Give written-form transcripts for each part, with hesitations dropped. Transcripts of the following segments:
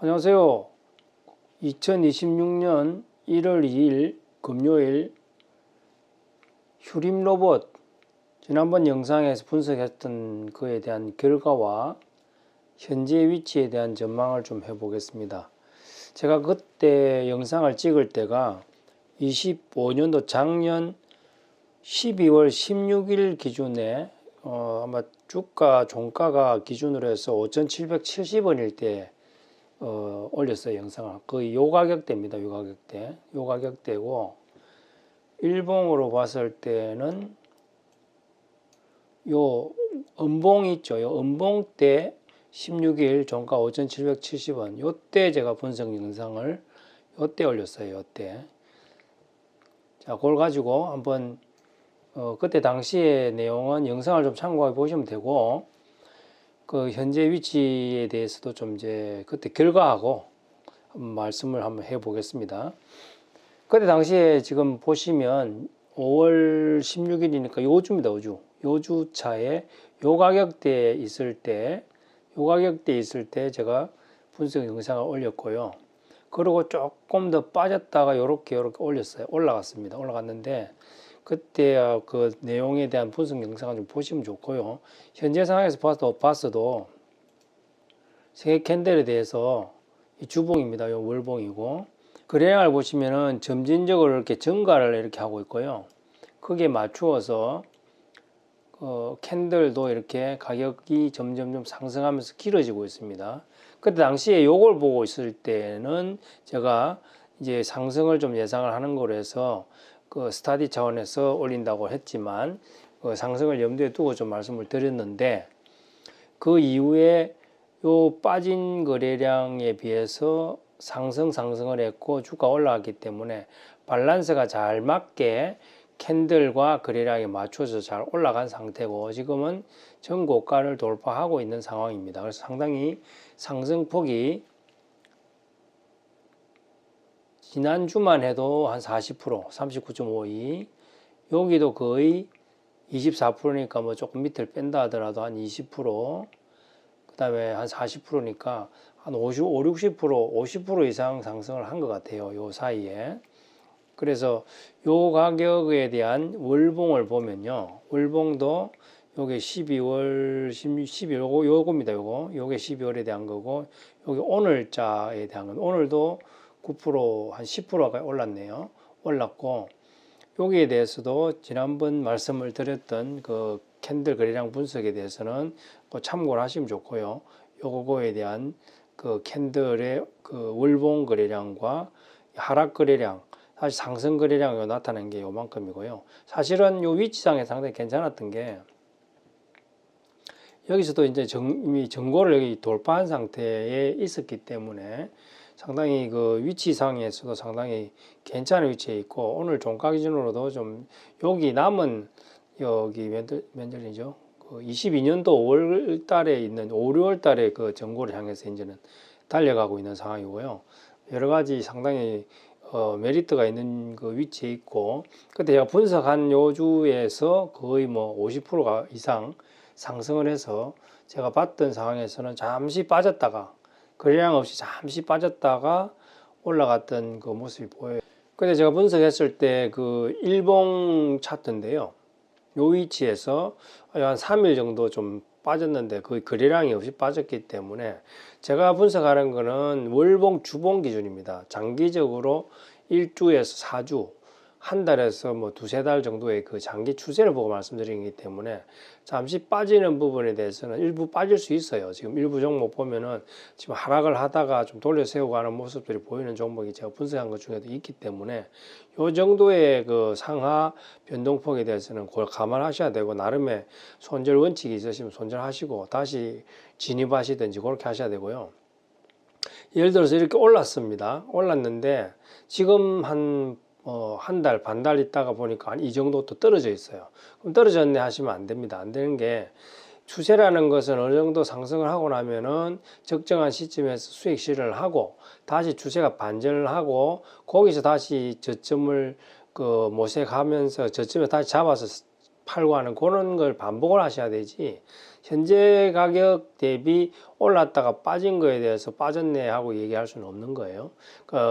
안녕하세요. 2026년 1월 2일 금요일 휴림 로봇 지난번 영상에서 분석했던 그에 대한 결과와 현재 위치에 대한 전망을 좀 해보겠습니다. 제가 그때 영상을 찍을 때가 25년도 작년 12월 16일 기준에 아마 주가 종가가 기준으로 해서 5,770원일 때 올렸어요. 영상을. 거의 요 가격대입니다. 요 가격대. 요 가격대고 일봉으로 봤을 때는 요 음봉 있죠. 요 음봉 때 16일 종가 5,770원. 요때 제가 분석 영상을 요때 올렸어요. 요때. 자, 그걸 가지고 한번 그때 당시의 내용은 영상을 좀 참고해 보시면 되고 그 현재 위치에 대해서도 좀 이제 그때 결과하고 말씀을 한번 해 보겠습니다. 그때 당시에 지금 보시면 5월 16일이니까 요주입니다. 요주 차에 요 가격대에 있을 때 제가 분석 영상을 올렸고요. 그리고 조금 더 빠졌다가 요렇게 올렸어요. 올라갔는데 그때 그 내용에 대한 분석 영상을 좀 보시면 좋고요. 현재 상황에서 봤어도 세 캔들에 대해서 이 주봉입니다. 이 월봉이고 거래량을 보시면은 점진적으로 이렇게 증가를 이렇게 하고 있고요. 크게 맞추어서 캔들도 이렇게 가격이 점점 상승하면서 길어지고 있습니다. 그때 당시에 요걸 보고 있을 때는 제가 이제 상승을 좀 예상을 하는 거로 해서 그 스타디 차원에서 올린다고 했지만 그 상승을 염두에 두고 좀 말씀을 드렸는데 그 이후에 요 빠진 거래량에 비해서 상승을 했고 주가 올라갔기 때문에 밸런스가 잘 맞게 캔들과 거래량에 맞춰서 잘 올라간 상태고 지금은 전고가를 돌파하고 있는 상황입니다. 그래서 상당히 상승폭이 지난주만 해도 한 40%, 39.52 여기도 거의 24%니까 뭐 조금 밑을 뺀다 하더라도 한 20%, 그 다음에 한 40%니까 한 55, 60%, 50% 이상 상승을 한 것 같아요. 요 사이에. 그래서 요 가격에 대한 월봉을 보면요. 월봉도 요게 12월 요겁니다. 요게 12월에 대한 거고 요게 오늘자에 대한 건 오늘도 9%, 한 10%가 올랐네요. 올랐고 여기에 대해서도 지난번 말씀을 드렸던 그 캔들 거래량 분석에 대해서는 참고를 하시면 좋고요. 요거에 대한 그 캔들의 그 월봉 거래량과 하락 거래량, 사실 상승 거래량이 나타난 게 요만큼이고요. 사실은 요 위치상에 상당히 괜찮았던 게 여기서도 이제 이미 전고를 여기 돌파한 상태에 있었기 때문에 상당히 그 위치상에서도 상당히 괜찮은 위치에 있고 오늘 종가 기준으로도 좀 여기 남은 여기 면적이죠. 그 22년도 5월 달에 있는 5, 6월 달에 그 전고를 향해서 이제는 달려가고 있는 상황이고요. 여러 가지 상당히 메리트가 있는 그 위치에 있고 그때 제가 분석한 요주에서 거의 뭐 50%가 이상 상승을 해서 제가 봤던 상황에서는 잠시 빠졌다가 거래량 없이 잠시 빠졌다가 올라갔던 그 모습이 보여요. 근데 제가 분석했을 때 그 일봉 차트인데요. 요 위치에서 한 3일 정도 좀 빠졌는데 거의 거래량이 없이 빠졌기 때문에 제가 분석하는 거는 월봉 주봉 기준입니다. 장기적으로 1주에서 4주 한 달에서 뭐 두세 달 정도의 그 장기 추세를 보고 말씀드리기 때문에 잠시 빠지는 부분에 대해서는 일부 빠질 수 있어요. 지금 일부 종목 보면은 지금 하락을 하다가 좀 돌려 세우고 하는 모습들이 보이는 종목이 제가 분석한 것 중에도 있기 때문에 요 정도의 그 상하 변동폭에 대해서는 그걸 감안하셔야 되고 나름의 손절 원칙이 있으시면 손절하시고 다시 진입하시든지 그렇게 하셔야 되고요. 예를 들어서 이렇게 올랐습니다. 올랐는데 지금 한 달, 반 달 있다가 보니까 한 이 정도 또 떨어져 있어요. 그럼 떨어졌네 하시면 안 됩니다. 안 되는 게 추세라는 것은 어느 정도 상승을 하고 나면은 적정한 시점에서 수익 실현을 하고 다시 추세가 반전을 하고 거기서 다시 저점을 그 모색하면서 저점에 다시 잡아서 팔고 하는 그런 걸 반복을 하셔야 되지, 현재 가격 대비 올랐다가 빠진 거에 대해서 빠졌네 하고 얘기할 수는 없는 거예요.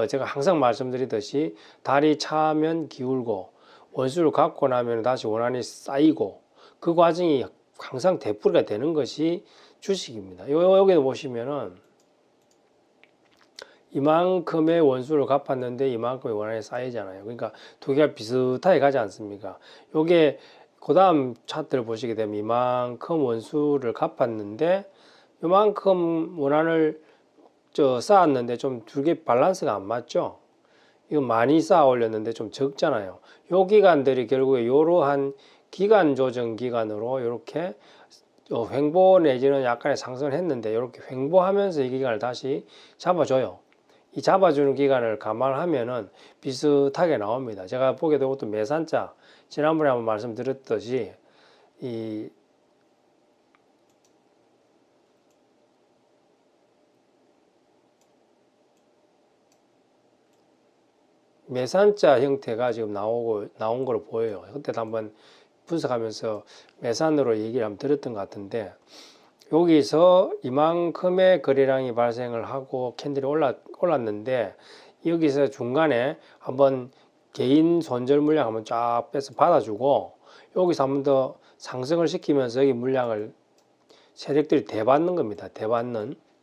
제가 항상 말씀드리듯이 달이 차면 기울고 원수를 갖고 나면 다시 원한이 쌓이고 그 과정이 항상 되풀이가 되는 것이 주식입니다. 여기도 보시면은 이만큼의 원수를 갚았는데 이만큼의 원한이 쌓이잖아요. 그러니까 두 개가 비슷하게 가지 않습니까? 요게 그 다음 차트를 보시게 되면 이만큼 원수를 갚았는데 이만큼 원한을 쌓았는데 좀 두 개 밸런스가 안 맞죠? 이거 많이 쌓아 올렸는데 좀 적잖아요. 요 기간들이 결국에 이러한 기간 조정 기간으로 이렇게 횡보 내지는 약간의 상승을 했는데 이렇게 횡보하면서 이 기간을 다시 잡아줘요. 이 잡아주는 기간을 감안하면은 비슷하게 나옵니다. 제가 보게 되고 또 매산자, 지난번에 한번 말씀드렸듯이 이 매산자 형태가 지금 나온 걸로 보여요. 그때도 한번 분석하면서 매산으로 얘기를 한번 드렸던 것 같은데, 여기서 이만큼의 거래량이 발생을 하고 캔들이 올랐는데 여기서 중간에 한번 개인 손절 물량 한번 쫙 빼서 받아주고 여기서 한번 더 상승을 시키면서 여기 물량을 세력들이 대받는 겁니다.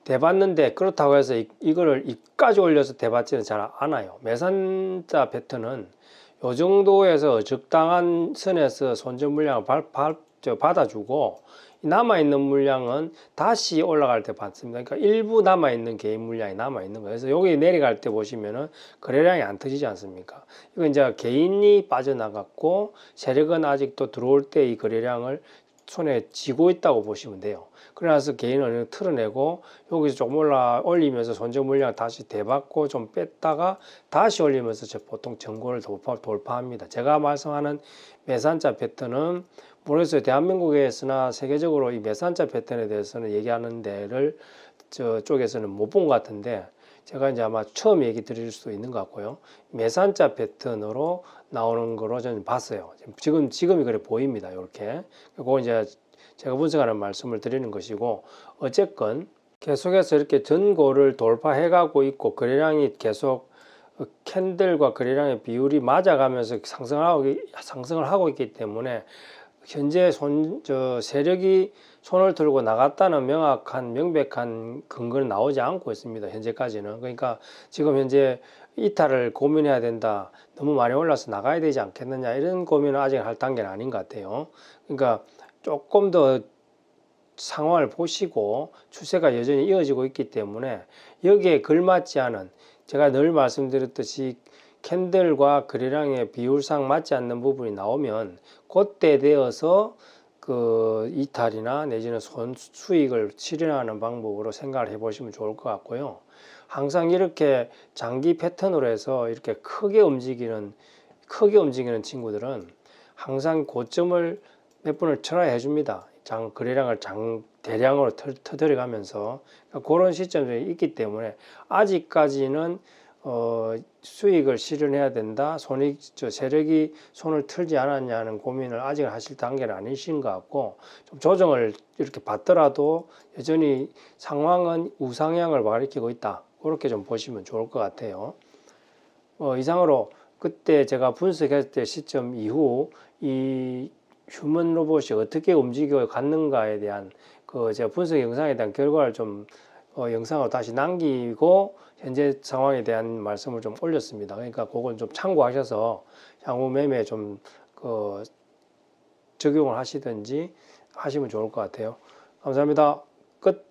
대받는데 그렇다고 해서 이거를 이까지 올려서 대받지는 잘 않아요. 매산자 패턴은 요 정도에서 적당한 선에서 손절 물량을 받아주고 남아있는 물량은 다시 올라갈 때 받습니다. 그러니까 일부 남아있는 개인 물량이 남아있는 거예요. 그래서 여기 내려갈 때 보시면은 거래량이 안 터지지 않습니까? 이건 이제 개인이 빠져나갔고 세력은 아직도 들어올 때 이 거래량을 손에 쥐고 있다고 보시면 돼요. 그래서 개인을 틀어내고 여기서 조금 올리면서 손절 물량 다시 대받고 좀 뺐다가 다시 올리면서 보통 전고를 돌파합니다. 제가 말씀하는 매산자 패턴은 모르겠어요. 대한민국에서나 세계적으로 이 매산자 패턴에 대해서는 얘기하는 데를 저쪽에서는 못 본 것 같은데 제가 이제 아마 처음 얘기 드릴 수도 있는 것 같고요. 매산자 패턴으로 나오는 거로 저는 봤어요. 지금이 그래 보입니다. 이렇게. 그거 이제 제가 분석하는 말씀을 드리는 것이고, 어쨌건 계속해서 이렇게 전고를 돌파해 가고 있고 거래량이 계속 캔들과 거래량의 비율이 맞아가면서 상승을 하고 있기 때문에 현재 세력이 손을 들고 나갔다는 명백한 근거는 나오지 않고 있습니다. 현재까지는. 그러니까 지금 현재 이탈을 고민해야 된다. 너무 많이 올라서 나가야 되지 않겠느냐. 이런 고민은 아직 할 단계는 아닌 것 같아요. 그러니까 조금 더 상황을 보시고 추세가 여전히 이어지고 있기 때문에 여기에 걸맞지 않은, 제가 늘 말씀드렸듯이 캔들과 거래량의 비율상 맞지 않는 부분이 나오면 그때 되어서 그 이탈이나 내지는 수익을 실현하는 방법으로 생각을 해보시면 좋을 것 같고요. 항상 이렇게 장기 패턴으로 해서 이렇게 크게 움직이는 친구들은 항상 고점을 몇 번을 쳐야 해줍니다. 거래량을 대량으로 터뜨려가면서 그런 시점이 있기 때문에 아직까지는 수익을 실현해야 된다. 세력이 손을 틀지 않았냐는 고민을 아직 하실 단계는 아니신 것 같고, 좀 조정을 이렇게 받더라도 여전히 상황은 우상향을 가리키고 있다. 그렇게 좀 보시면 좋을 것 같아요. 이상으로 그때 제가 분석했을 때 시점 이후 이 휴먼 로봇이 어떻게 움직여 갔는가에 대한 제가 분석 영상에 대한 결과를 좀 영상으로 다시 남기고 현재 상황에 대한 말씀을 좀 올렸습니다. 그러니까 그건 좀 참고하셔서 향후 매매에 좀 적용을 하시든지 하시면 좋을 것 같아요. 감사합니다. 끝.